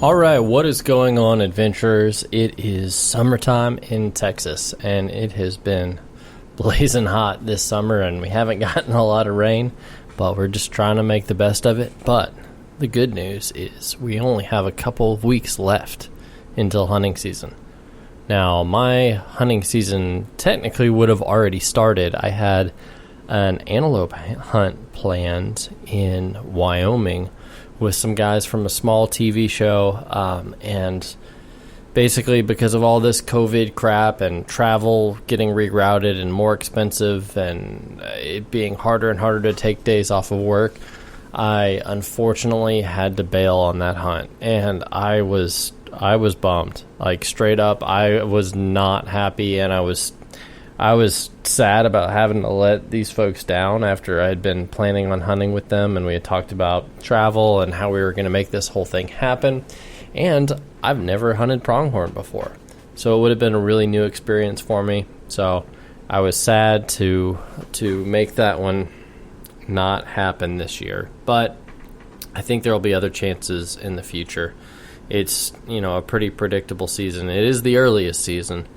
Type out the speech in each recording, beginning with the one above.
Alright, what is going on, adventurers? It is summertime in Texas, and it has been blazing hot this summer, and we haven't gotten a lot of rain, but we're just trying to make the best of it. But the good news is we only have a couple of weeks left until hunting season. Now, my hunting season technically would have already started. I had an antelope hunt planned in Wyoming with some guys from a small TV show, and basically because of all this COVID crap and travel getting rerouted and more expensive and it being harder and harder to take days off of work, I unfortunately had to bail on that hunt, and I was bummed. Like, straight up, I was not happy, and I was sad about having to let these folks down after I had been planning on hunting with them, and we had talked about travel and how we were going to make this whole thing happen. And I've never hunted pronghorn before, so it would have been a really new experience for me. So I was sad to make that one not happen this year, but I think there will be other chances in the future. It's, a pretty predictable season. It is the earliest season,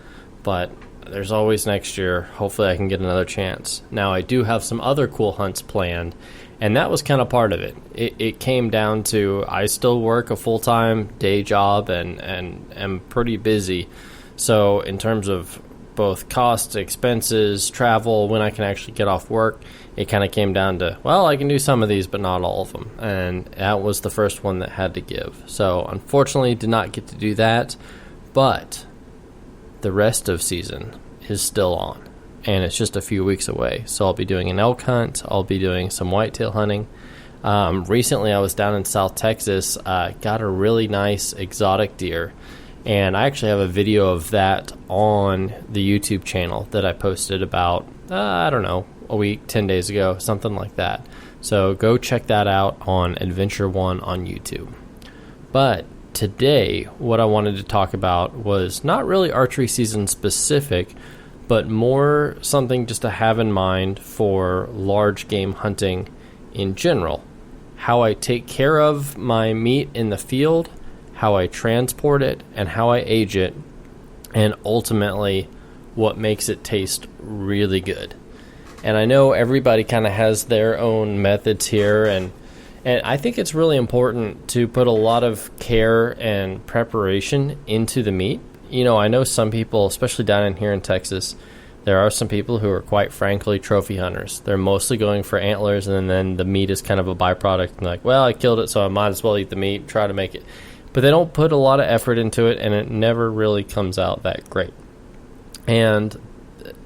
but there's always next year. Hopefully I can get another chance. Now, I do have some other cool hunts planned, and that was kind of part of it. It came down to I still work a full-time day job and am pretty busy. So in terms of both costs, expenses, travel, when I can actually get off work, it kind of came down to, well, I can do some of these, but not all of them. And that was the first one that had to give. So unfortunately, did not get to do that, but the rest of season is still on, and it's just a few weeks away. So I'll be doing an elk hunt. I'll be doing some whitetail hunting. Recently, I was down in South Texas, got a really nice exotic deer, and I actually have a video of that on the YouTube channel that I posted about, a week, 10 days ago, something like that. So go check that out on Adventure One on YouTube. But today, what I wanted to talk about was not really archery season specific, but more something just to have in mind for large game hunting in general. How I take care of my meat in the field, how I transport it, and how I age it, and ultimately what makes it taste really good. And I know everybody kind of has their own methods here, and I think it's really important to put a lot of care and preparation into the meat. I know some people, especially down in here in Texas, there are some people who are quite frankly trophy hunters. They're mostly going for antlers, and then the meat is kind of a byproduct. And like, well, I killed it, so I might as well eat the meat, try to make it. But they don't put a lot of effort into it, and it never really comes out that great. And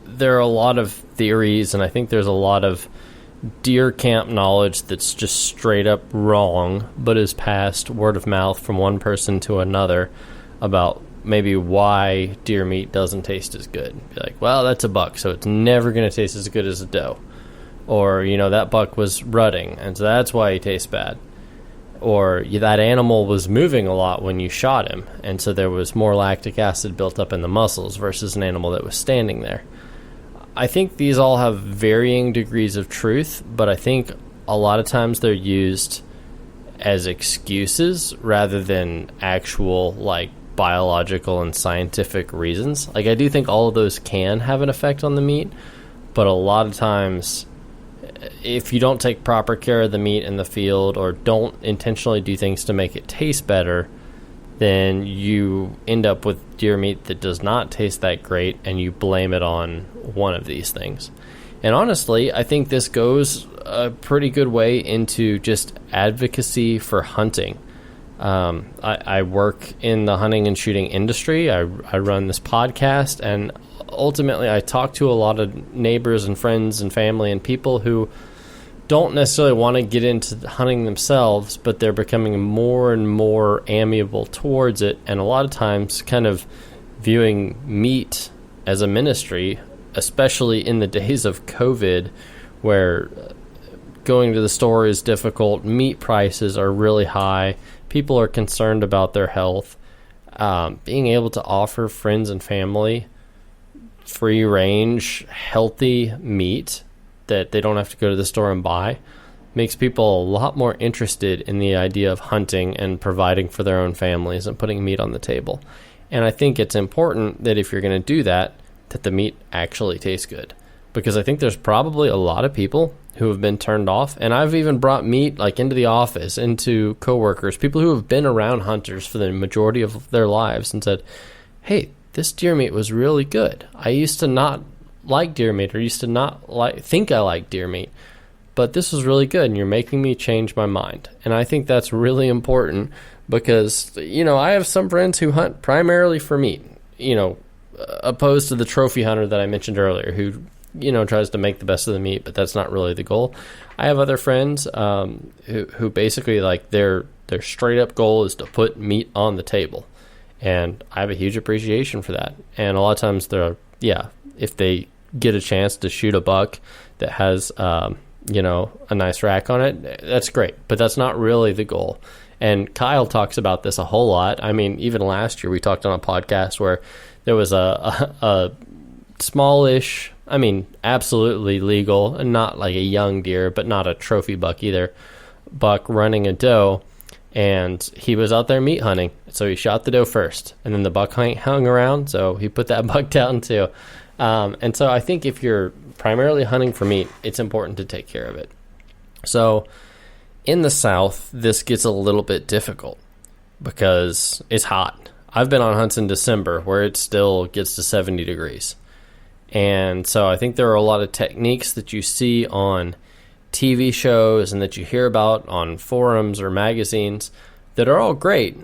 there are a lot of theories, and I think there's a lot of deer camp knowledge that's just straight up wrong, but is passed word of mouth from one person to another about maybe why deer meat doesn't taste as good. Be like, well, that's a buck, so it's never going to taste as good as a doe. Or, that buck was rutting, and so that's why he tastes bad. Or that animal was moving a lot when you shot him, and so there was more lactic acid built up in the muscles versus an animal that was standing there. I think these all have varying degrees of truth, but I think a lot of times they're used as excuses rather than actual, biological and scientific reasons. I do think all of those can have an effect on the meat, but a lot of times, if you don't take proper care of the meat in the field or don't intentionally do things to make it taste better, then you end up with deer meat that does not taste that great, and you blame it on one of these things. And honestly, I think this goes a pretty good way into just advocacy for hunting. I work in the hunting and shooting industry. I run this podcast, and ultimately I talk to a lot of neighbors and friends and family and people who don't necessarily want to get into hunting themselves, but they're becoming more and more amiable towards it, and a lot of times kind of viewing meat as a ministry, especially in the days of COVID, where going to the store is difficult, meat prices are really high, people are concerned about their health. Being able to offer friends and family free range, healthy meat that they don't have to go to the store and buy makes people a lot more interested in the idea of hunting and providing for their own families and putting meat on the table. And I think it's important that if you're going to do that, that the meat actually tastes good. Because I think there's probably a lot of people who have been turned off. And I've even brought meat like into the office, into coworkers, people who have been around hunters for the majority of their lives and said, hey, this deer meat was really good. I used to not like deer meat, or used to not think I liked deer meat, but this was really good, and you're making me change my mind. And I think that's really important because, I have some friends who hunt primarily for meat, opposed to the trophy hunter that I mentioned earlier who, tries to make the best of the meat, but that's not really the goal. I have other friends who basically, like, their straight up goal is to put meat on the table. And I have a huge appreciation for that. And a lot of times if they get a chance to shoot a buck that has, a nice rack on it, that's great. But that's not really the goal. And Kyle talks about this a whole lot. I mean, even last year we talked on a podcast where there was a smallish, absolutely legal, and not like a young deer, but not a trophy buck either, buck running a doe. And he was out there meat hunting, so he shot the doe first, and then the buck hung around, so he put that buck down too. And so I think if you're primarily hunting for meat, it's important to take care of it. So in the South, this gets a little bit difficult because it's hot. I've been on hunts in December where it still gets to 70 degrees. And so I think there are a lot of techniques that you see on TV shows and that you hear about on forums or magazines that are all great,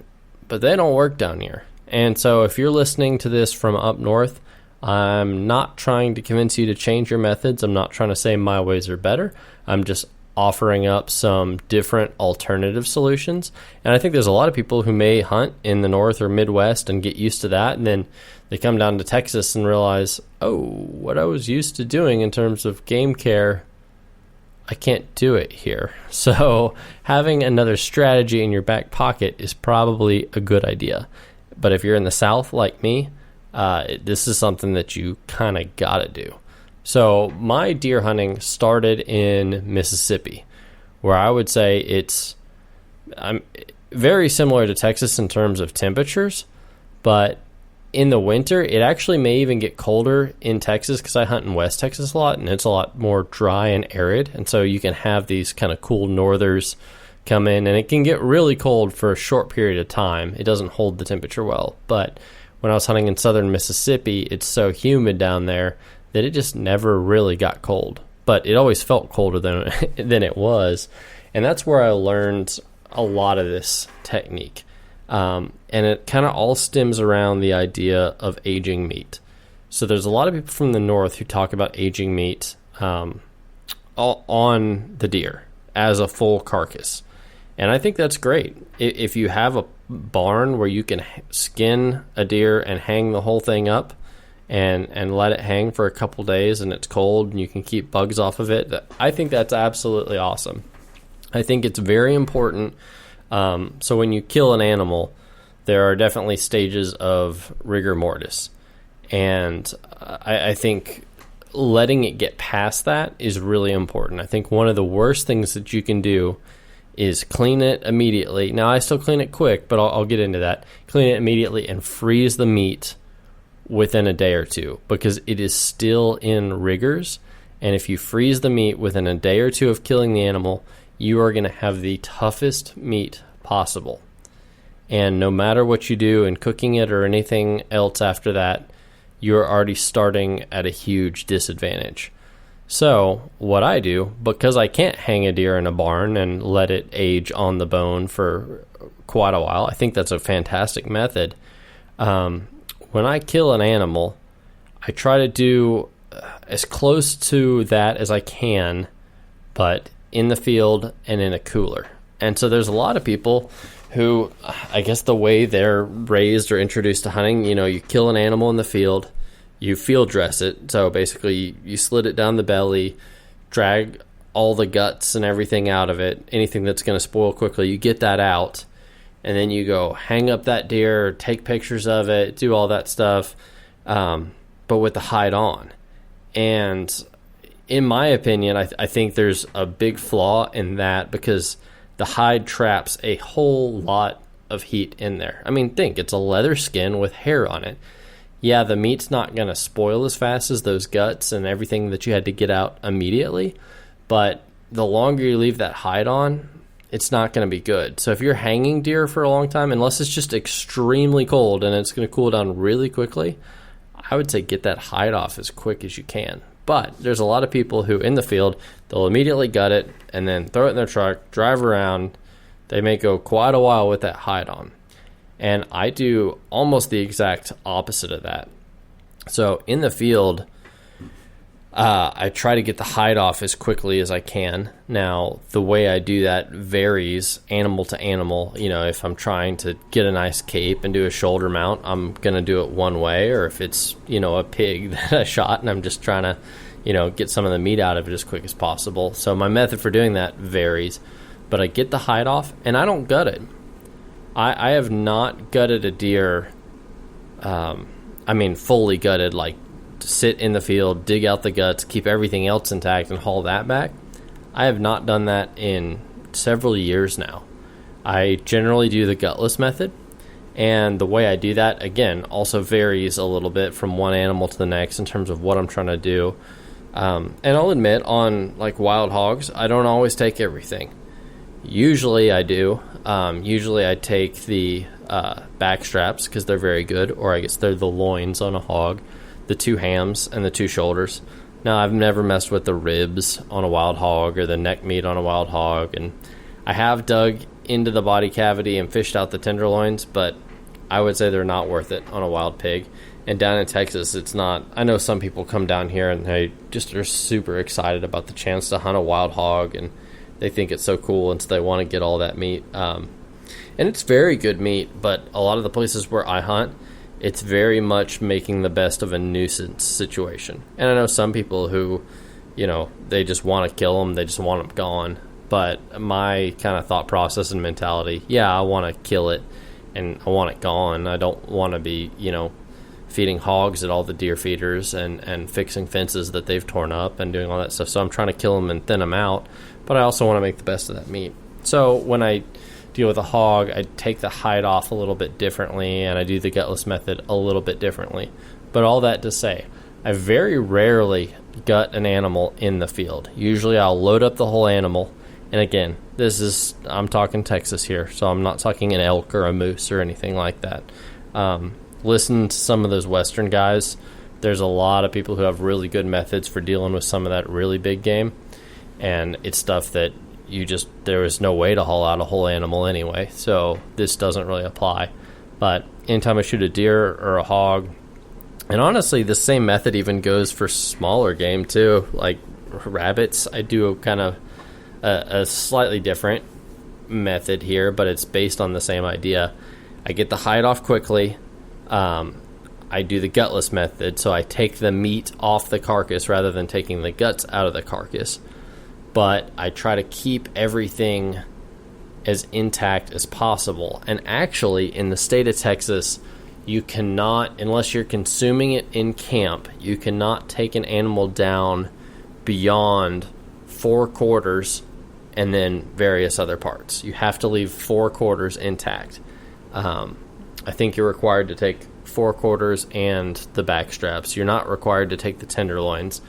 but they don't work down here. And so if you're listening to this from up north, I'm not trying to convince you to change your methods. I'm not trying to say my ways are better. I'm just offering up some different alternative solutions. And I think there's a lot of people who may hunt in the North or Midwest and get used to that, and then they come down to Texas and realize, oh, what I was used to doing in terms of game care, I can't do it here. So having another strategy in your back pocket is probably a good idea. But if you're in the South like me, this is something that you kind of got to do. So my deer hunting started in Mississippi, where I would say I'm very similar to Texas in terms of temperatures, but in the winter, it actually may even get colder in Texas because I hunt in West Texas a lot, and it's a lot more dry and arid, and so you can have these kind of cool northers come in, and it can get really cold for a short period of time. It doesn't hold the temperature well, but when I was hunting in southern Mississippi, it's so humid down there that it just never really got cold. But it always felt colder than it was. And that's where I learned a lot of this technique. And it kind of all stems around the idea of aging meat. So there's a lot of people from the north who talk about aging meat on the deer as a full carcass. And I think that's great. If you have a barn where you can skin a deer and hang the whole thing up, and let it hang for a couple days and it's cold and you can keep bugs off of it, I think that's absolutely awesome. I think it's very important. So when you kill an animal, there are definitely stages of rigor mortis. And I think letting it get past that is really important. I think one of the worst things that you can do is clean it immediately. Now, I still clean it quick, but I'll get into that. Clean it immediately and freeze the meat within a day or two, because it is still in rigors. And if you freeze the meat within a day or two of killing the animal, you are going to have the toughest meat possible. And no matter what you do in cooking it or anything else after that, you're already starting at a huge disadvantage. So what I do, because I can't hang a deer in a barn and let it age on the bone for quite a while, I think that's a fantastic method. When I kill an animal, I try to do as close to that as I can, but in the field and in a cooler. And so there's a lot of people who, I guess the way they're raised or introduced to hunting, you kill an animal in the field, you field dress it. So basically you slit it down the belly, drag all the guts and everything out of it, anything that's going to spoil quickly, you get that out. And then you go hang up that deer, take pictures of it, do all that stuff, but with the hide on. And in my opinion, I think there's a big flaw in that because the hide traps a whole lot of heat in there. I mean, think, it's a leather skin with hair on it. Yeah, the meat's not going to spoil as fast as those guts and everything that you had to get out immediately, but the longer you leave that hide on, it's not going to be good. So if you're hanging deer for a long time, unless it's just extremely cold and it's going to cool down really quickly, I would say get that hide off as quick as you can. But there's a lot of people who in the field, they'll immediately gut it and then throw it in their truck, drive around. They may go quite a while with that hide on. And I do almost the exact opposite of that. So in the field, I try to get the hide off as quickly as I can. Now, the way I do that varies animal to animal. You know, if I'm trying to get a nice cape and do a shoulder mount, I'm going to do it one way. Or if it's, you know, a pig that I shot and I'm just trying to, you know, get some of the meat out of it as quick as possible. So my method for doing that varies. But I get the hide off and I don't gut it. I have not gutted a deer, fully gutted, like sit in the field, dig out the guts, keep everything else intact, and haul that back. I have not done that in several years now. I generally do the Gutless Method, and the way I do that, again, also varies a little bit from one animal to the next in terms of what I'm trying to do. And I'll admit, on like wild hogs, I don't always take everything. Usually I do. Usually I take the backstraps because they're very good, or I guess they're the loins on a hog, the 2 hams and the 2 shoulders. Now, I've never messed with the ribs on a wild hog or the neck meat on a wild hog, and I have dug into the body cavity and fished out the tenderloins, but I would say they're not worth it on a wild pig. And down in Texas, it's not. I know some people come down here and they just are super excited about the chance to hunt a wild hog, and they think it's so cool, and so they want to get all that meat. And it's very good meat, but a lot of the places where I hunt, it's very much making the best of a nuisance situation. And I know some people who, you know, they just want to kill them, they just want them gone. But my kind of thought process and mentality, yeah, I want to kill it, and I want it gone. I don't want to be, you know, feeding hogs at all the deer feeders and fixing fences that they've torn up and doing all that stuff. So I'm trying to kill them and thin them out, but I also want to make the best of that meat. So when I deal with a hog, I take the hide off a little bit differently, and I do the Gutless Method a little bit differently. But all that to say, I very rarely gut an animal in the field. Usually I'll load up the whole animal, and again, I'm talking Texas here, so I'm not talking an elk or a moose or anything like that. Listen to some of those Western guys. There's a lot of people who have really good methods for dealing with some of that really big game, and it's stuff that there is no way to haul out a whole animal anyway, so this doesn't really apply. But anytime I shoot a deer or a hog, and honestly, the same method even goes for smaller game too, like rabbits. I do kind of a slightly different method here, but it's based on the same idea. I get the hide off quickly. I do the Gutless Method, so I take the meat off the carcass rather than taking the guts out of the carcass. But I try to keep everything as intact as possible. And actually, in the state of Texas, you cannot, unless you're consuming it in camp, you cannot take an animal down beyond 4 quarters and then various other parts. You have to leave 4 quarters intact. I think you're required to take 4 quarters and the backstraps. You're not required to take the tenderloins,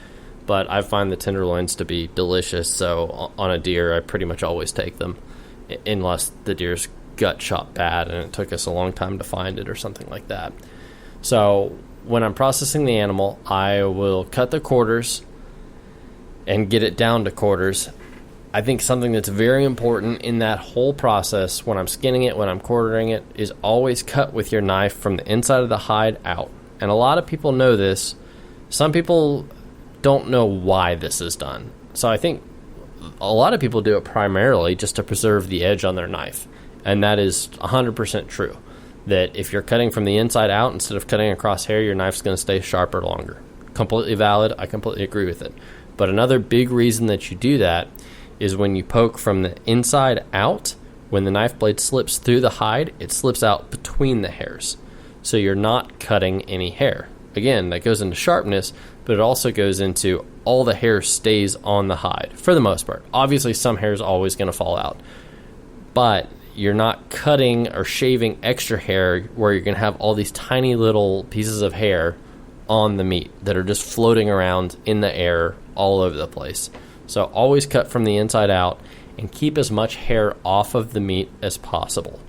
but I find the tenderloins to be delicious, so on a deer, I pretty much always take them, unless the deer's gut shot bad and it took us a long time to find it or something like that. So when I'm processing the animal, I will cut the quarters and get it down to quarters. I think something that's very important in that whole process, when I'm skinning it, when I'm quartering it, is always cut with your knife from the inside of the hide out. And a lot of people know this. Some people don't know why this is done. So I think a lot of people do it primarily just to preserve the edge on their knife. And that is 100% true. That if you're cutting from the inside out instead of cutting across hair, your knife's going to stay sharper longer. Completely valid. I completely agree with it. But another big reason that you do that is when you poke from the inside out, when the knife blade slips through the hide, it slips out between the hairs. So you're not cutting any hair. Again, that goes into sharpness, but it also goes into all the hair stays on the hide for the most part. Obviously, some hair is always going to fall out, but you're not cutting or shaving extra hair where you're going to have all these tiny little pieces of hair on the meat that are just floating around in the air all over the place. So always cut from the inside out and keep as much hair off of the meat as possible.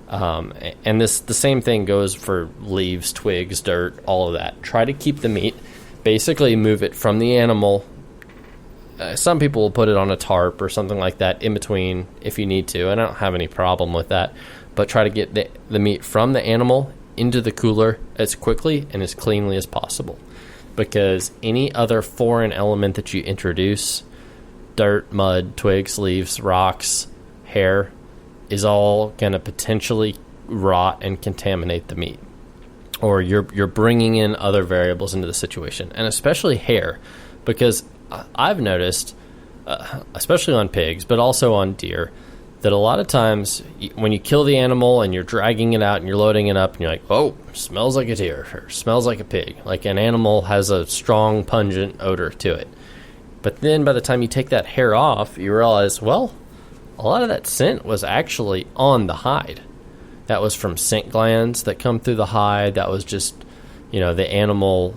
And the same thing goes for leaves, twigs, dirt, all of that. Try to keep the meat, basically move it from the animal. Some people will put it on a tarp or something like that in between if you need to, and I don't have any problem with that. But try to get the meat from the animal into the cooler as quickly and as cleanly as possible. Because any other foreign element that you introduce, dirt, mud, twigs, leaves, rocks, hair, is all going to potentially rot and contaminate the meat. Or you're bringing in other variables into the situation, and especially hair, because I've noticed, especially on pigs, but also on deer, that a lot of times when you kill the animal and you're dragging it out and you're loading it up and you're like, oh, smells like a deer or smells like a pig. Like an animal has a strong, pungent odor to it. But then by the time you take that hair off, you realize, well, a lot of that scent was actually on the hide. That was from scent glands that come through the hide. That was just, the animal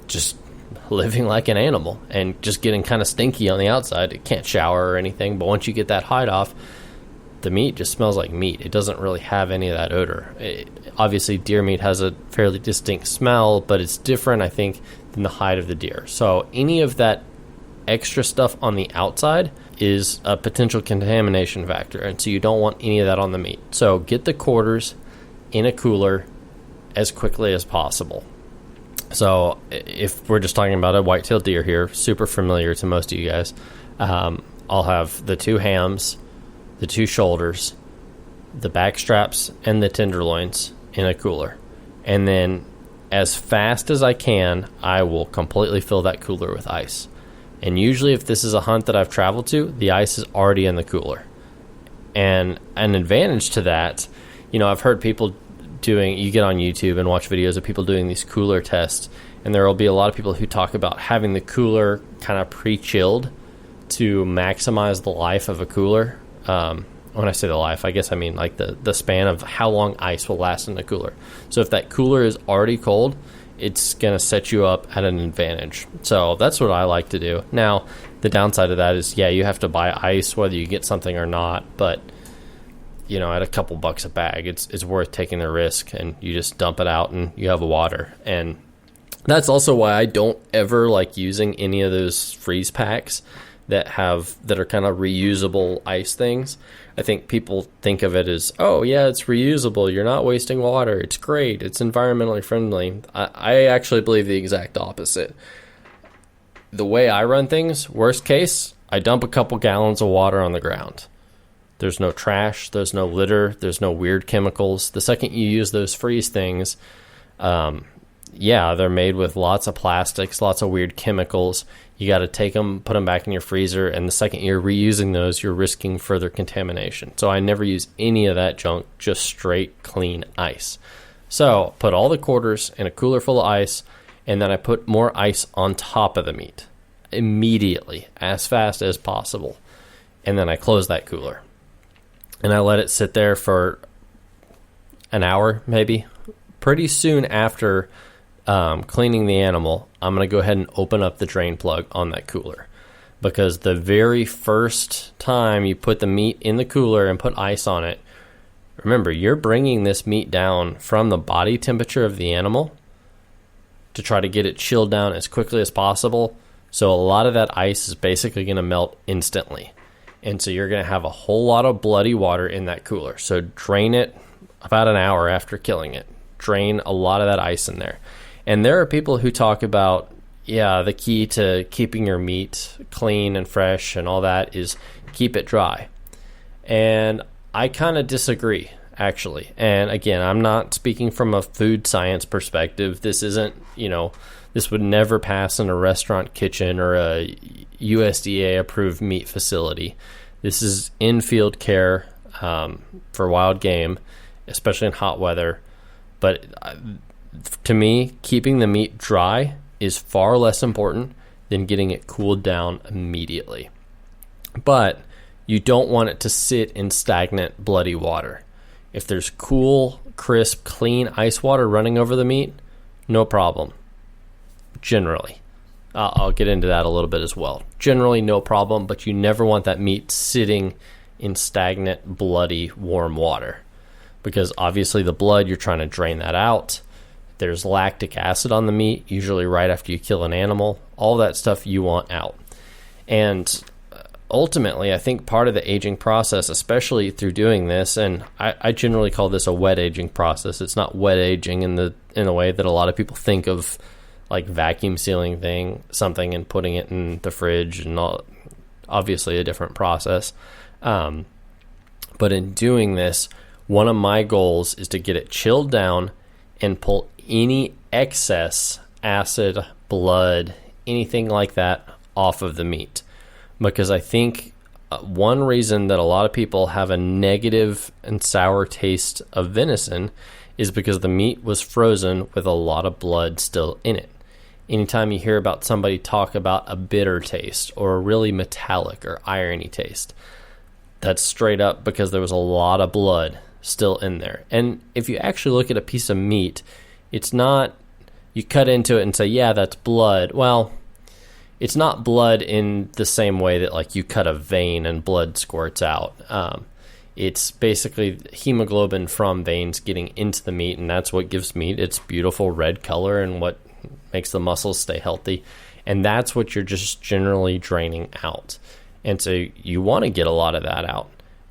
just living like an animal and just getting kind of stinky on the outside. It can't shower or anything, but once you get that hide off, the meat just smells like meat. It doesn't really have any of that odor. Obviously, deer meat has a fairly distinct smell, but it's different, I think, than the hide of the deer. So any of that extra stuff on the outside is a potential contamination factor, and so you don't want any of that on the meat. So get the quarters in a cooler as quickly as possible. So if we're just talking about a white-tailed deer here, super familiar to most of you guys, I'll have the 2 hams, the 2 shoulders, the backstraps, and the tenderloins in a cooler. And then as fast as I can, I will completely fill that cooler with ice. And usually if this is a hunt that I've traveled to, the ice is already in the cooler. And an advantage to that, I've heard people you get on YouTube and watch videos of people doing these cooler tests, and there will be a lot of people who talk about having the cooler kind of pre-chilled to maximize the life of a cooler. When I say the life, I guess I mean like the span of how long ice will last in the cooler. So if that cooler is already cold, it's going to set you up at an advantage. So that's what I like to do. Now, the downside of that is, you have to buy ice whether you get something or not, but at a couple bucks a bag, it's worth taking the risk, and you just dump it out and you have water. And that's also why I don't ever like using any of those freeze packs that are kind of reusable ice things. I think people think of it as, oh yeah, it's reusable, you're not wasting water, it's great, it's environmentally friendly. I actually believe the exact opposite. The way I run things, worst case, I dump a couple gallons of water on the ground. There's no trash, there's no litter, there's no weird chemicals. The second you use those freeze things, they're made with lots of plastics, lots of weird chemicals. You got to take them, put them back in your freezer, and the second you're reusing those, you're risking further contamination. So I never use any of that junk, just straight, clean ice. So put all the quarters in a cooler full of ice, and then I put more ice on top of the meat immediately, as fast as possible. And then I close that cooler. And I let it sit there for an hour, maybe. Pretty soon after cleaning the animal, I'm going to go ahead and open up the drain plug on that cooler. Because the very first time you put the meat in the cooler and put ice on it, remember, you're bringing this meat down from the body temperature of the animal to try to get it chilled down as quickly as possible. So a lot of that ice is basically going to melt instantly. And so you're going to have a whole lot of bloody water in that cooler. So drain it about an hour after killing it. Drain a lot of that ice in there. And there are people who talk about, the key to keeping your meat clean and fresh and all that is keep it dry. And I kind of disagree, actually. And again, I'm not speaking from a food science perspective. This isn't, this would never pass in a restaurant kitchen or a USDA-approved meat facility. This is in-field care for wild game, especially in hot weather. But to me, keeping the meat dry is far less important than getting it cooled down immediately. But you don't want it to sit in stagnant, bloody water. If there's cool, crisp, clean ice water running over the meat, no problem. Generally. I'll get into that a little bit as well. Generally, no problem, but you never want that meat sitting in stagnant, bloody, warm water. Because obviously the blood, you're trying to drain that out. There's lactic acid on the meat, usually right after you kill an animal. All that stuff you want out. And ultimately, I think part of the aging process, especially through doing this, and I generally call this a wet aging process. It's not wet aging in the way that a lot of people think of, like vacuum sealing something and putting it in the fridge, and all, obviously a different process. But in doing this, one of my goals is to get it chilled down and pull any excess acid, blood, anything like that off of the meat. Because I think one reason that a lot of people have a negative and sour taste of venison is because the meat was frozen with a lot of blood still in it. Anytime you hear about somebody talk about a bitter taste or a really metallic or irony taste, that's straight up because there was a lot of blood still in there. And if you actually look at a piece of meat, it's not, you cut into it and say, yeah, that's blood. Well, it's not blood in the same way that like you cut a vein and blood squirts out. It's basically hemoglobin from veins getting into the meat, and that's what gives meat its beautiful red color and what makes the muscles stay healthy. And that's what you're just generally draining out. And so you want to get a lot of that out.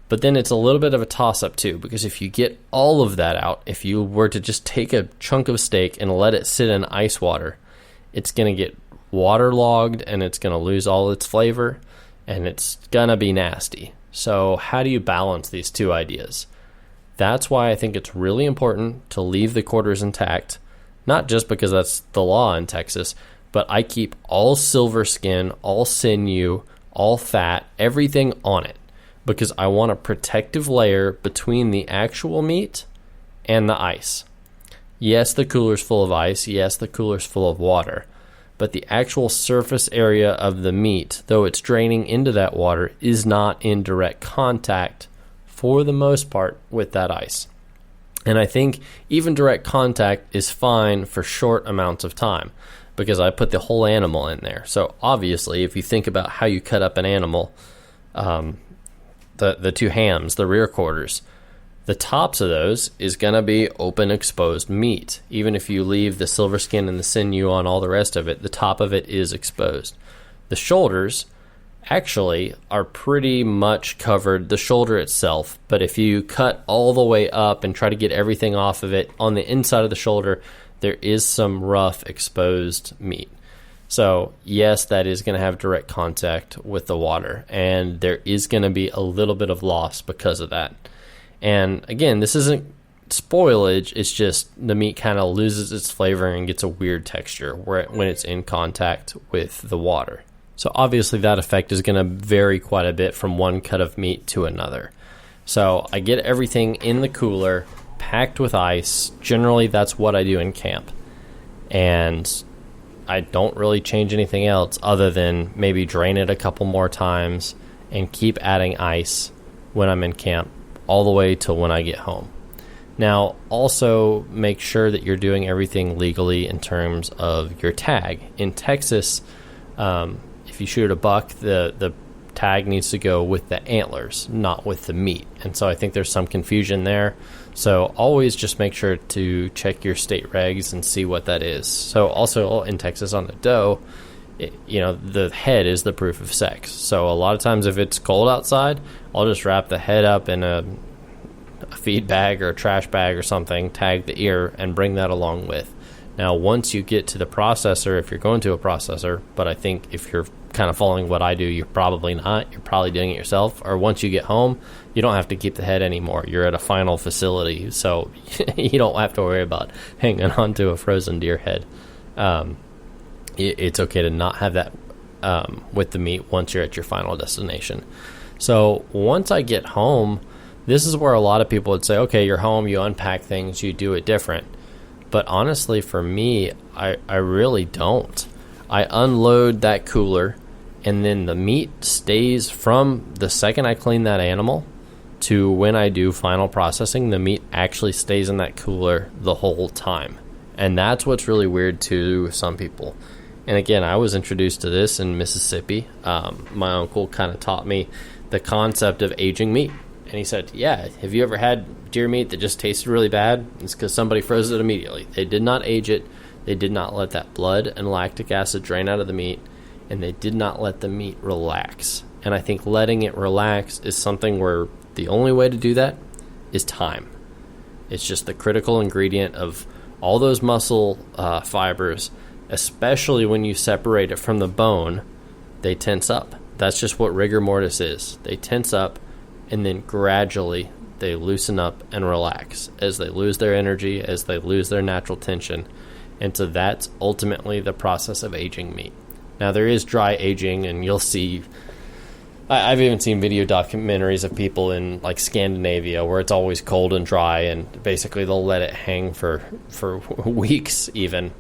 But then it's a little bit of a toss-up too, because if you get all of that out, if you were to just take a chunk of steak and let it sit in ice water, it's going to get waterlogged and it's going to lose all its flavor and it's going to be nasty. So how do you balance these two ideas? That's why I think it's really important to leave the quarters intact, not just because that's the law in Texas, but I keep all silver skin, all sinew, all fat, everything on it, because I want a protective layer between the actual meat and the ice. Yes, the cooler's full of ice. Yes, the cooler's full of water. But the actual surface area of the meat, though it's draining into that water, is not in direct contact, for the most part, with that ice. And I think even direct contact is fine for short amounts of time, because I put the whole animal in there. So obviously, if you think about how you cut up an animal, the two hams, the rear quarters, the tops of those is going to be open, exposed meat. Even if you leave the silver skin and the sinew on all the rest of it, the top of it is exposed. The shoulders actually are pretty much covered, the shoulder itself, but if you cut all the way up and try to get everything off of it, on the inside of the shoulder, there is some rough, exposed meat. So, yes, that is going to have direct contact with the water, and there is going to be a little bit of loss because of that. And again, this isn't spoilage, it's just the meat kind of loses its flavor and gets a weird texture when it's in contact with the water. So obviously that effect is going to vary quite a bit from one cut of meat to another. So I get everything in the cooler, packed with ice. Generally, that's what I do in camp. And I don't really change anything else other than maybe drain it a couple more times and keep adding ice when I'm in camp all the way till when I get home. Now, also make sure that you're doing everything legally in terms of your tag. In Texas, if you shoot a buck, the tag needs to go with the antlers, not with the meat. And so I think there's some confusion there. So always just make sure to check your state regs and see what that is. So also in Texas on the doe, the head is the proof of sex. So a lot of times if it's cold outside, I'll just wrap the head up in a feed bag or a trash bag or something, tag the ear, and bring that along with. Now, once you get to the processor, if you're going to a processor, but I think if you're kind of following what I do, you're probably not. You're probably doing it yourself. Or once you get home, you don't have to keep the head anymore. You're at a final facility, so you don't have to worry about hanging on to a frozen deer head. It's okay to not have that with the meat once you're at your final destination. So once I get home, this is where a lot of people would say, okay, you're home, you unpack things, you do it different. But honestly, for me, I really don't. I unload that cooler, and then the meat stays from the second I clean that animal to when I do final processing. The meat actually stays in that cooler the whole time. And that's what's really weird to some people. And again, I was introduced to this in Mississippi. My uncle kind of taught me the concept of aging meat. And he said, yeah, have you ever had deer meat that just tasted really bad? It's because somebody froze it immediately. They did not age it. They did not let that blood and lactic acid drain out of the meat. And they did not let the meat relax. And I think letting it relax is something where the only way to do that is time. It's just the critical ingredient of all those muscle fibers, especially when you separate it from the bone. They tense up. That's just what rigor mortis is. They tense up, and then gradually they loosen up and relax as they lose their energy, as they lose their natural tension. And so that's ultimately the process of aging meat. Now, there is dry aging, and you'll see, I've even seen video documentaries of people in like Scandinavia where it's always cold and dry, and basically they'll let it hang for weeks even,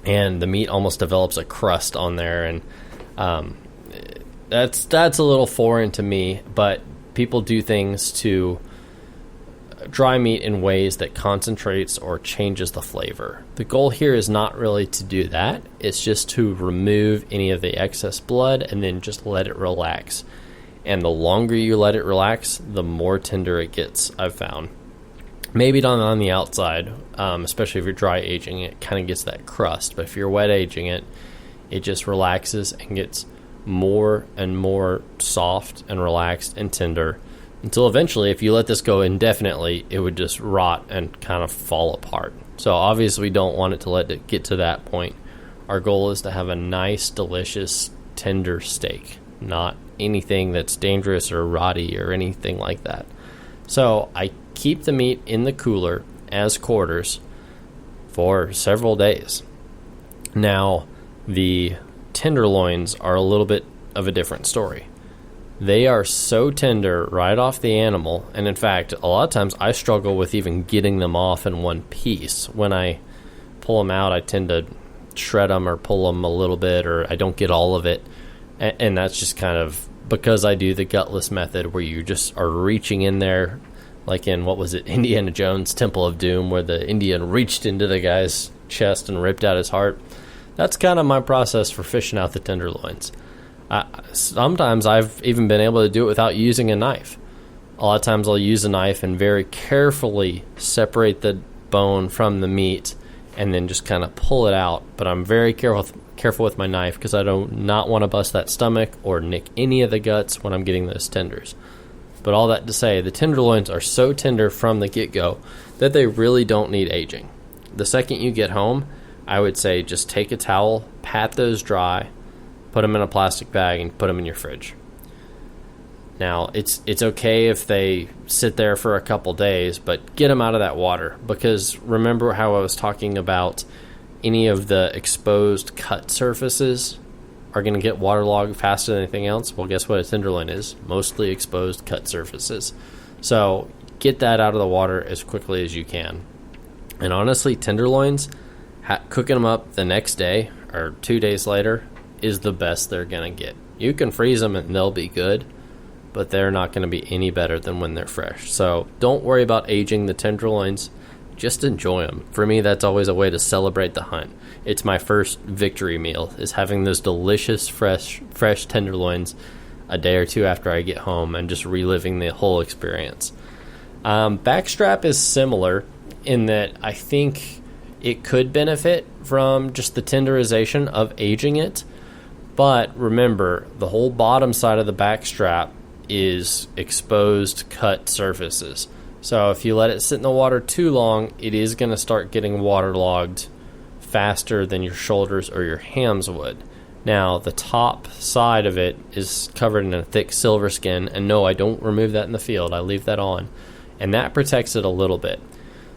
and the meat almost develops a crust on there. And that's a little foreign to me, but people do things to dry meat in ways that concentrates or changes the flavor. The goal here is not really to do that. It's just to remove any of the excess blood and then just let it relax. And the longer you let it relax, the more tender it gets, I've found. Maybe not on the outside, especially if you're dry aging it, kind of gets that crust. But if you're wet aging it, it just relaxes and gets more and more soft and relaxed and tender, until eventually, if you let this go indefinitely, it would just rot and kind of fall apart. So obviously we don't want it to let it get to that point. Our goal is to have a nice, delicious, tender steak, not anything that's dangerous or rotty or anything like that. So I keep the meat in the cooler as quarters for several days. Now, the tenderloins are a little bit of a different story. They are so tender right off the animal, and in fact, a lot of times I struggle with even getting them off in one piece. When I pull them out, I tend to shred them or pull them a little bit, or I don't get all of it, and that's just kind of because I do the Gutless Method, where you just are reaching in there, like in, what was it, Indiana Jones' Temple of Doom, where the Indian reached into the guy's chest and ripped out his heart. That's kind of my process for fishing out the tenderloins. Sometimes I've even been able to do it without using a knife. A lot of times I'll use a knife and very carefully separate the bone from the meat and then just kind of pull it out. But I'm very careful with my knife because I do not want to bust that stomach or nick any of the guts when I'm getting those tenders. But all that to say, the tenderloins are so tender from the get-go that they really don't need aging. The second you get home, I would say just take a towel, pat those dry, put them in a plastic bag, and put them in your fridge. Now, it's okay if they sit there for a couple days, but get them out of that water, because remember how I was talking about any of the exposed cut surfaces are going to get waterlogged faster than anything else? Well, guess what a tenderloin is? Mostly exposed cut surfaces. So get that out of the water as quickly as you can. And honestly, tenderloins, cooking them up the next day or 2 days later is the best they're going to get. You can freeze them and they'll be good, but they're not going to be any better than when they're fresh. So don't worry about aging the tenderloins. Just enjoy them. For me, that's always a way to celebrate the hunt. It's my first victory meal, is having those delicious fresh tenderloins a day or two after I get home and just reliving the whole experience. Backstrap is similar in that I think it could benefit from just the tenderization of aging it. But remember, the whole bottom side of the backstrap is exposed cut surfaces. So if you let it sit in the water too long, it is going to start getting waterlogged faster than your shoulders or your hams would. Now, the top side of it is covered in a thick silver skin, and no, I don't remove that in the field. I leave that on, and that protects it a little bit.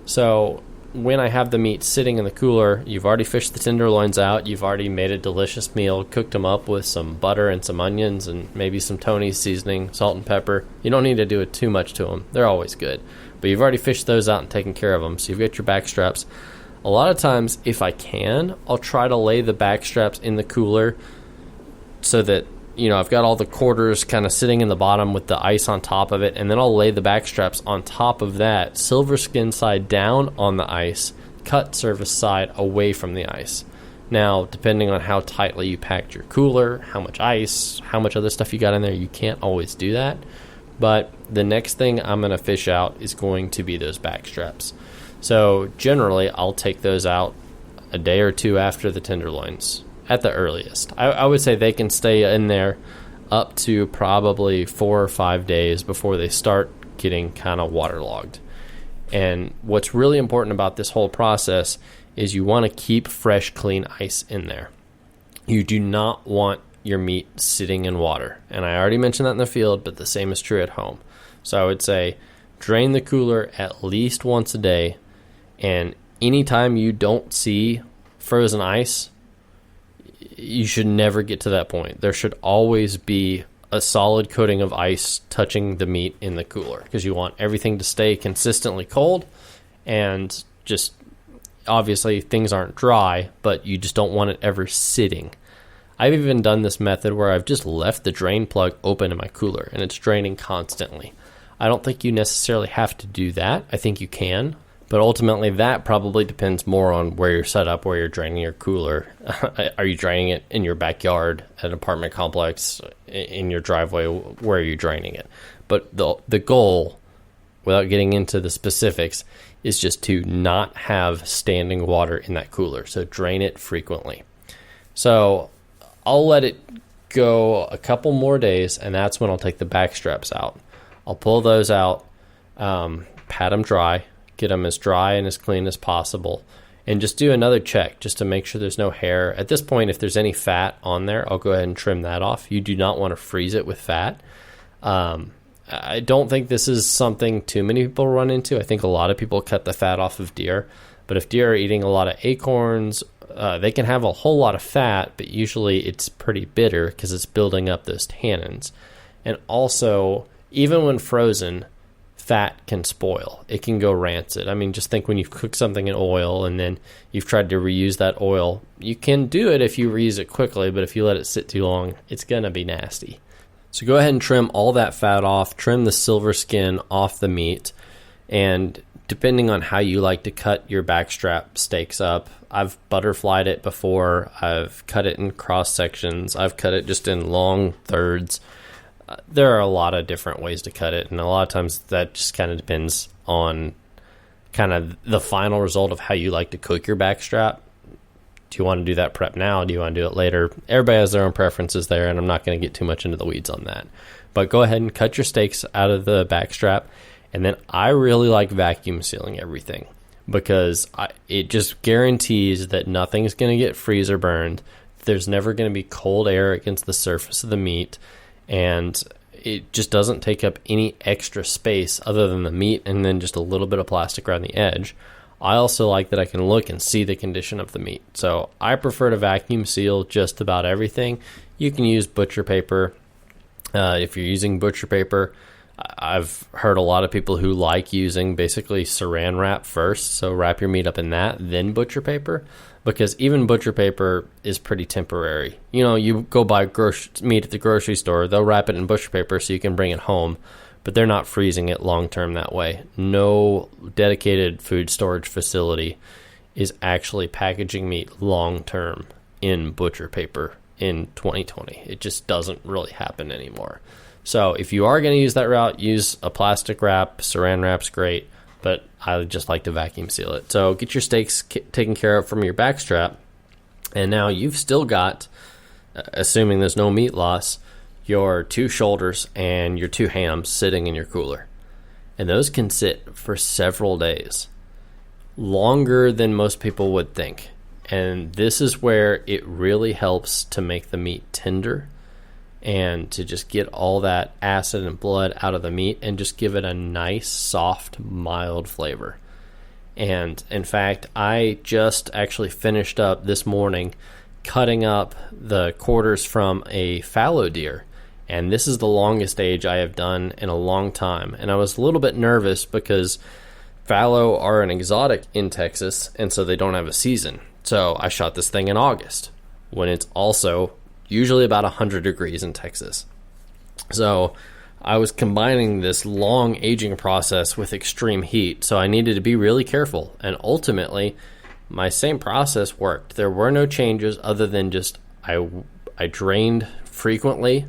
So when I have the meat sitting in the cooler, you've already fished the tenderloins out, you've already made a delicious meal, cooked them up with some butter and some onions and maybe some Tony's seasoning, salt and pepper. You don't need to do it too much to them. They're always good. But you've already fished those out and taken care of them, so you've got your backstraps. A lot of times, if I can, I'll try to lay the back straps in the cooler so that, I've got all the quarters kind of sitting in the bottom with the ice on top of it, and then I'll lay the back straps on top of that, silver skin side down on the ice, cut surface side away from the ice. Now, depending on how tightly you packed your cooler, how much ice, how much other stuff you got in there, you can't always do that. But the next thing I'm going to fish out is going to be those back straps. So generally, I'll take those out a day or two after the tenderloins at the earliest. I would say they can stay in there up to probably 4 or 5 days before they start getting kind of waterlogged. And what's really important about this whole process is you want to keep fresh, clean ice in there. You do not want your meat sitting in water. And I already mentioned that in the field, but the same is true at home. So I would say drain the cooler at least once a day. And anytime you don't see frozen ice, you should never get to that point. There should always be a solid coating of ice touching the meat in the cooler, because you want everything to stay consistently cold, and just obviously things aren't dry, but you just don't want it ever sitting. I've even done this method where I've just left the drain plug open in my cooler and it's draining constantly. I don't think you necessarily have to do that. I think you can, but ultimately that probably depends more on where you're set up, where you're draining your cooler. Are you draining it in your backyard, at an apartment complex, in your driveway? Where are you draining it? But the goal, without getting into the specifics, is just to not have standing water in that cooler. So drain it frequently. So I'll let it go a couple more days, and that's when I'll take the back straps out. I'll pull those out, pat them dry, get them as dry and as clean as possible, and just do another check just to make sure there's no hair. At this point, if there's any fat on there, I'll go ahead and trim that off. You do not want to freeze it with fat. I don't think this is something too many people run into. I think a lot of people cut the fat off of deer, but if deer are eating a lot of acorns, they can have a whole lot of fat, but usually it's pretty bitter because it's building up those tannins. And also, even when frozen, fat can spoil. It can go rancid. I mean, just think when you've cooked something in oil and then you've tried to reuse that oil. You can do it if you reuse it quickly, but if you let it sit too long, it's going to be nasty. So go ahead and trim all that fat off, trim the silver skin off the meat, and depending on how you like to cut your backstrap steaks up, I've butterflied it before, I've cut it in cross sections, I've cut it just in long thirds. There are a lot of different ways to cut it, and a lot of times that just kind of depends on kind of the final result of how you like to cook your backstrap. Do you want to do that prep now? Do you want to do it later? Everybody has their own preferences there, and I'm not going to get too much into the weeds on that. But go ahead and cut your steaks out of the backstrap, and then I really like vacuum sealing everything because it just guarantees that nothing's going to get freezer burned. There's never going to be cold air against the surface of the meat, and it just doesn't take up any extra space other than the meat and then just a little bit of plastic around the edge. I also like that I can look and see the condition of the meat. So I prefer to vacuum seal just about everything. You can use butcher paper. If you're using butcher paper, I've heard a lot of people who like using basically saran wrap first. So wrap your meat up in that, then butcher paper, because even butcher paper is pretty temporary. You know, you go buy meat at the grocery store, they'll wrap it in butcher paper so you can bring it home, but they're not freezing it long term that way. No dedicated food storage facility is actually packaging meat long term in butcher paper in 2020. It just doesn't really happen anymore. So if you are going to use that route, use a plastic wrap. Saran wrap's great, but I just like to vacuum seal it. So get your steaks taken care of from your backstrap, and now you've still got, assuming there's no meat loss, your 2 shoulders and your 2 hams sitting in your cooler. And those can sit for several days, longer than most people would think. And this is where it really helps to make the meat tender and to just get all that acid and blood out of the meat and just give it a nice, soft, mild flavor. And in fact, I just actually finished up this morning cutting up the quarters from a fallow deer. And this is the longest age I have done in a long time. And I was a little bit nervous because fallow are an exotic in Texas, and so they don't have a season. So I shot this thing in August, when it's also usually about 100 degrees in Texas. So I was combining this long aging process with extreme heat, so I needed to be really careful. And ultimately, my same process worked. There were no changes other than just I drained frequently,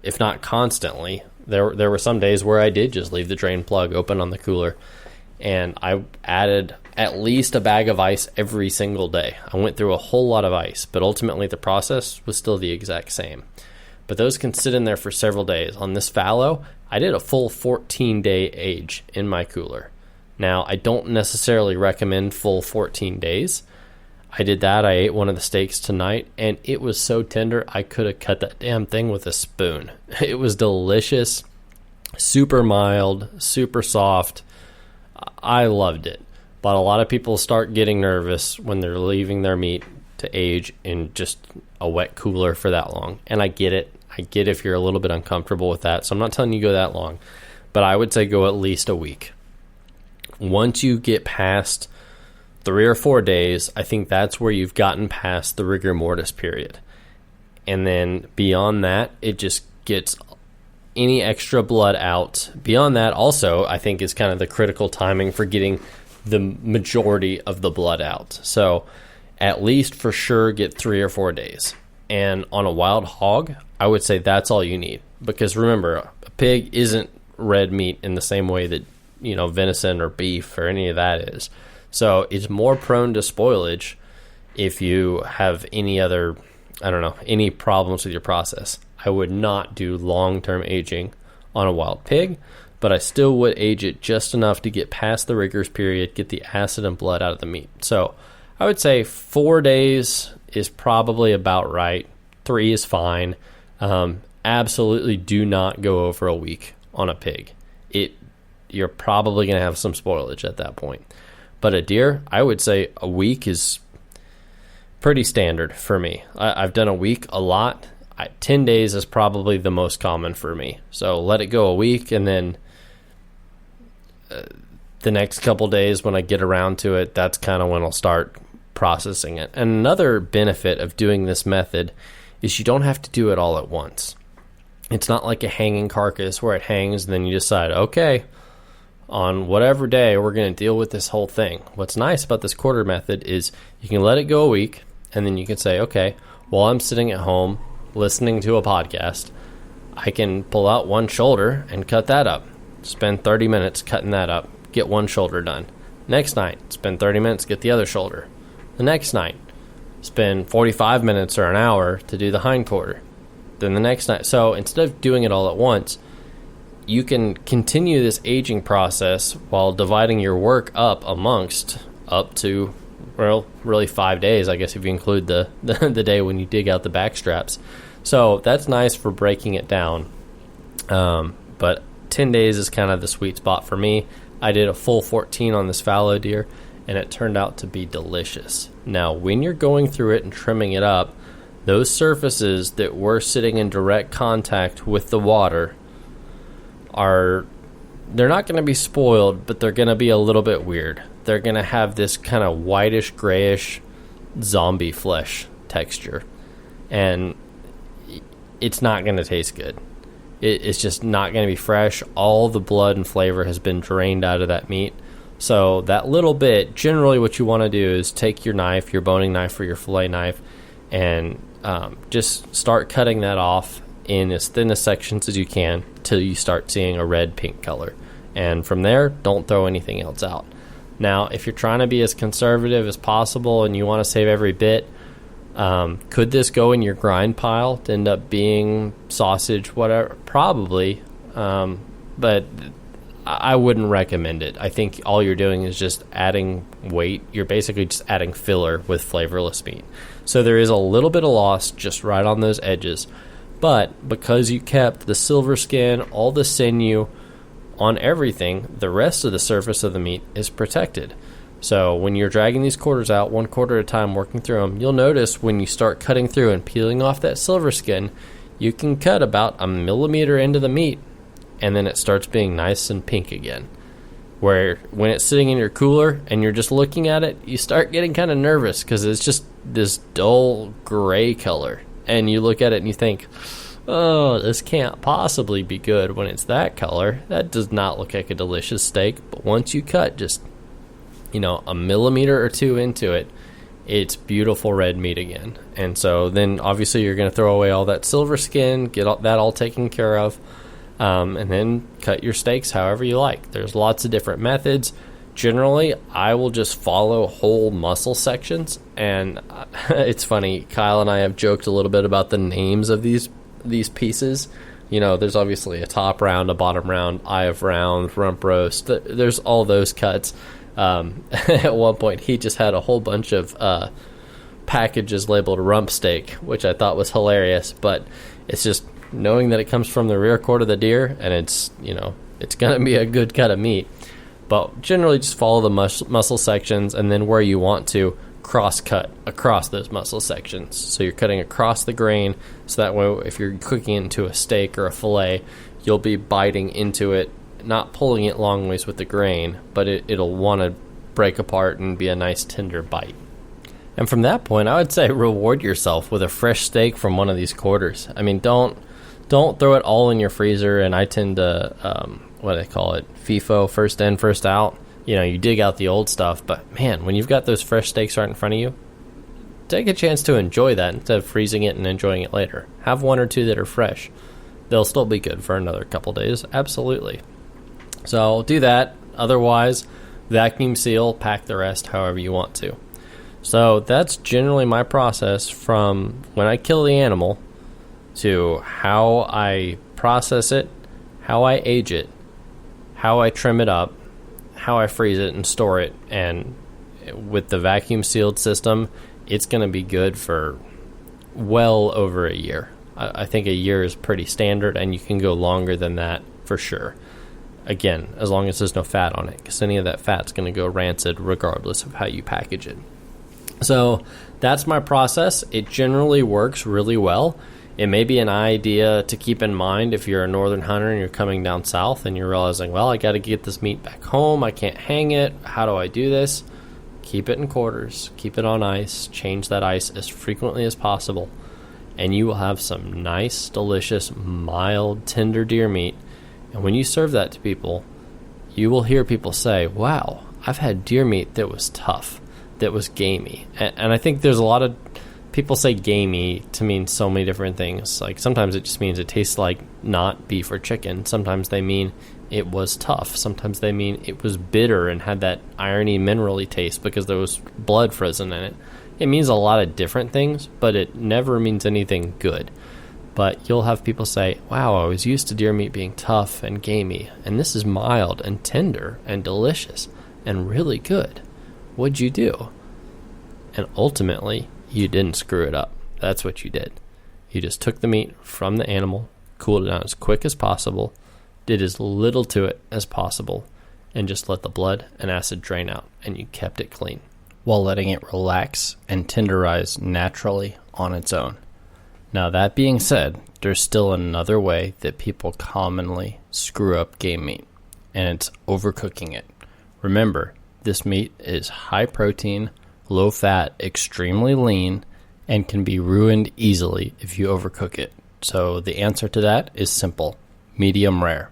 if not constantly. There were some days where I did just leave the drain plug open on the cooler, and I added at least a bag of ice every single day. I went through a whole lot of ice, but ultimately the process was still the exact same. But those can sit in there for several days. On this fallow, I did a full 14-day age in my cooler. Now, I don't necessarily recommend full 14 days. I did that. I ate one of the steaks tonight, and it was so tender, I could have cut that damn thing with a spoon. It was delicious, super mild, super soft. I loved it. But a lot of people start getting nervous when they're leaving their meat to age in just a wet cooler for that long. And I get it. I get if you're a little bit uncomfortable with that. So I'm not telling you go that long. But I would say go at least a week. Once you get past 3 or 4 days, I think that's where you've gotten past the rigor mortis period. And then beyond that, it just gets any extra blood out. Beyond that, also, I think is kind of the critical timing for getting the majority of the blood out. So at least for sure get 3 or 4 days. And on a wild hog, I would say that's all you need. Because remember, a pig isn't red meat in the same way that, venison or beef or any of that is. So it's more prone to spoilage if you have any other, any problems with your process. I would not do long-term aging on a wild pig, but I still would age it just enough to get past the rigors period, get the acid and blood out of the meat. So I would say 4 days is probably about right. 3 is fine. Absolutely do not go over a week on a pig. You're probably going to have some spoilage at that point. But a deer, I would say a week is pretty standard for me. I've done a week a lot. 10 days is probably the most common for me. So let it go a week, and then the next couple days when I get around to it, that's kind of when I'll start processing it. And another benefit of doing this method is you don't have to do it all at once. It's not like a hanging carcass where it hangs and then you decide, okay, on whatever day we're going to deal with this whole thing. What's nice about this quarter method is you can let it go a week, and then you can say, okay, while I'm sitting at home listening to a podcast, I can pull out one shoulder and cut that up. Spend 30 minutes cutting that up, get one shoulder done. Next night, spend 30 minutes, get the other shoulder. The next night, spend 45 minutes or an hour to do the hind quarter. Then the next night. So instead of doing it all at once, you can continue this aging process while dividing your work up amongst up to, really 5 days, I guess, if you include the day when you dig out the backstraps. So that's nice for breaking it down. But 10 days is kind of the sweet spot for me. I did a full 14 on this fallow deer, and it turned out to be delicious. Now, when you're going through it and trimming it up, those surfaces that were sitting in direct contact with the water they're not going to be spoiled, but they're going to be a little bit weird. They're going to have this kind of whitish, grayish zombie flesh texture, and it's not going to taste good. It's just not going to be fresh. All the blood and flavor has been drained out of that meat. So that little bit, generally what you want to do is take your knife, your boning knife or your fillet knife, and just start cutting that off in as thin a sections as you can till you start seeing a red-pink color. And from there, don't throw anything else out. Now, if you're trying to be as conservative as possible and you want to save every bit, could this go in your grind pile to end up being sausage, whatever? Probably, but I wouldn't recommend it. I think all you're doing is just adding weight. You're basically just adding filler with flavorless meat. So there is a little bit of loss just right on those edges. But because you kept the silver skin, all the sinew on everything, the rest of the surface of the meat is protected. So when you're dragging these quarters out, 1 quarter at a time, working through them, you'll notice when you start cutting through and peeling off that silver skin, you can cut about 1 millimeter into the meat, and then it starts being nice and pink again. where when it's sitting in your cooler and you're just looking at it, you start getting kind of nervous because it's just this dull gray color. And you look at it and you think, oh, this can't possibly be good when it's that color. That does not look like a delicious steak. But once you cut just, a millimeter or two into it, it's beautiful red meat again. And so then obviously you're going to throw away all that silver skin, get that all taken care of, and then cut your steaks however you like. There's lots of different methods. Generally, I will just follow whole muscle sections. And it's funny, Kyle and I have joked a little bit about the names of these pieces. There's obviously a top round, a bottom round, eye of round, rump roast. There's all those cuts. At one point, he just had a whole bunch of packages labeled rump steak, which I thought was hilarious. But it's just knowing that it comes from the rear quarter of the deer, and it's going to be a good cut of meat. But generally, just follow the muscle sections, and then where you want to, cross-cut across those muscle sections. So you're cutting across the grain, so that way if you're cooking it into a steak or a fillet, you'll be biting into it, not pulling it long ways with the grain, but it'll want to break apart and be a nice tender bite. And from that point, I would say reward yourself with a fresh steak from one of these quarters. I mean, don't throw it all in your freezer, and I tend to, what do they call it, FIFO, first in, first out. You dig out the old stuff, but man, when you've got those fresh steaks right in front of you, take a chance to enjoy that instead of freezing it and enjoying it later. Have one or two that are fresh. They'll still be good for another couple days, absolutely. So do that. Otherwise, vacuum seal, pack the rest however you want to. So that's generally my process from when I kill the animal to how I process it, how I age it, how I trim it up, how I freeze it and store it. And with the vacuum sealed system, it's going to be good for well over a year. I think a year is pretty standard, and you can go longer than that for sure. Again, as long as there's no fat on it, because any of that fat's going to go rancid regardless of how you package it. So that's my process. It generally works really well. It may be an idea to keep in mind if you're a northern hunter and you're coming down south and you're realizing, well, I got to get this meat back home. I can't hang it. How do I do this? Keep it in quarters. Keep it on ice. Change that ice as frequently as possible. And you will have some nice, delicious, mild, tender deer meat. And when you serve that to people, you will hear people say, wow, I've had deer meat that was tough, that was gamey. And I think there's a lot of people say gamey to mean so many different things. Like sometimes it just means it tastes like not beef or chicken. Sometimes they mean it was tough. Sometimes they mean it was bitter and had that irony minerally taste because there was blood frozen in it. It means a lot of different things, but it never means anything good. But you'll have people say, wow, I was used to deer meat being tough and gamey, and this is mild and tender and delicious and really good. What'd you do? And ultimately, you didn't screw it up. That's what you did. You just took the meat from the animal, cooled it down as quick as possible, did as little to it as possible, and just let the blood and acid drain out, and you kept it clean, while letting it relax and tenderize naturally on its own. Now, that being said, there's still another way that people commonly screw up game meat, and it's overcooking it. Remember, this meat is high protein, low fat, extremely lean, and can be ruined easily if you overcook it. So the answer to that is simple: medium rare.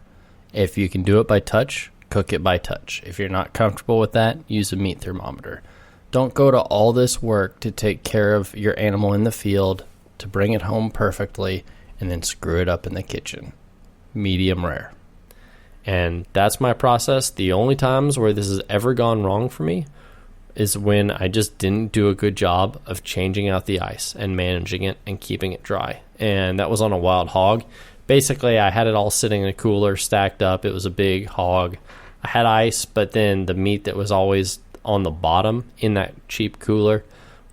If you can do it by touch, cook it by touch. If you're not comfortable with that, use a meat thermometer. Don't go to all this work to take care of your animal in the field, to bring it home perfectly, and then screw it up in the kitchen. Medium rare. And that's my process. The only times where this has ever gone wrong for me is when I just didn't do a good job of changing out the ice and managing it and keeping it dry. And that was on a wild hog. Basically, I had it all sitting in a cooler, stacked up. It was a big hog. I had ice, but then the meat that was always on the bottom in that cheap cooler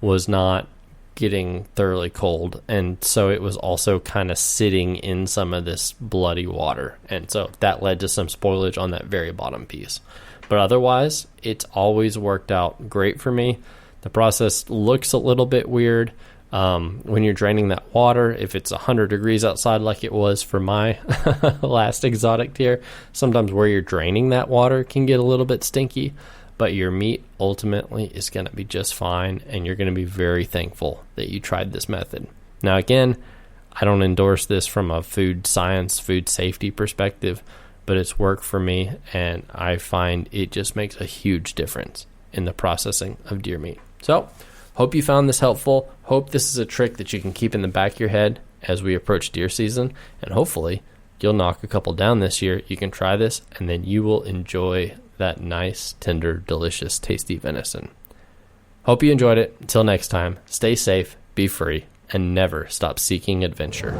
was not getting thoroughly cold, and so it was also kind of sitting in some of this bloody water, and so that led to some spoilage on that very bottom piece. But otherwise, it's always worked out great for me. The process looks a little bit weird. When you're draining that water, if it's 100 degrees outside like it was for my last exotic tier, sometimes where you're draining that water can get a little bit stinky, but your meat ultimately is going to be just fine, and you're going to be very thankful that you tried this method. Now, again, I don't endorse this from a food science, food safety perspective, but it's worked for me, and I find it just makes a huge difference in the processing of deer meat. So, hope you found this helpful. Hope this is a trick that you can keep in the back of your head as we approach deer season, and hopefully you'll knock a couple down this year. You can try this, and then you will enjoy that nice, tender, delicious, tasty venison. Hope you enjoyed it. Until next time, stay safe, be free, and never stop seeking adventure.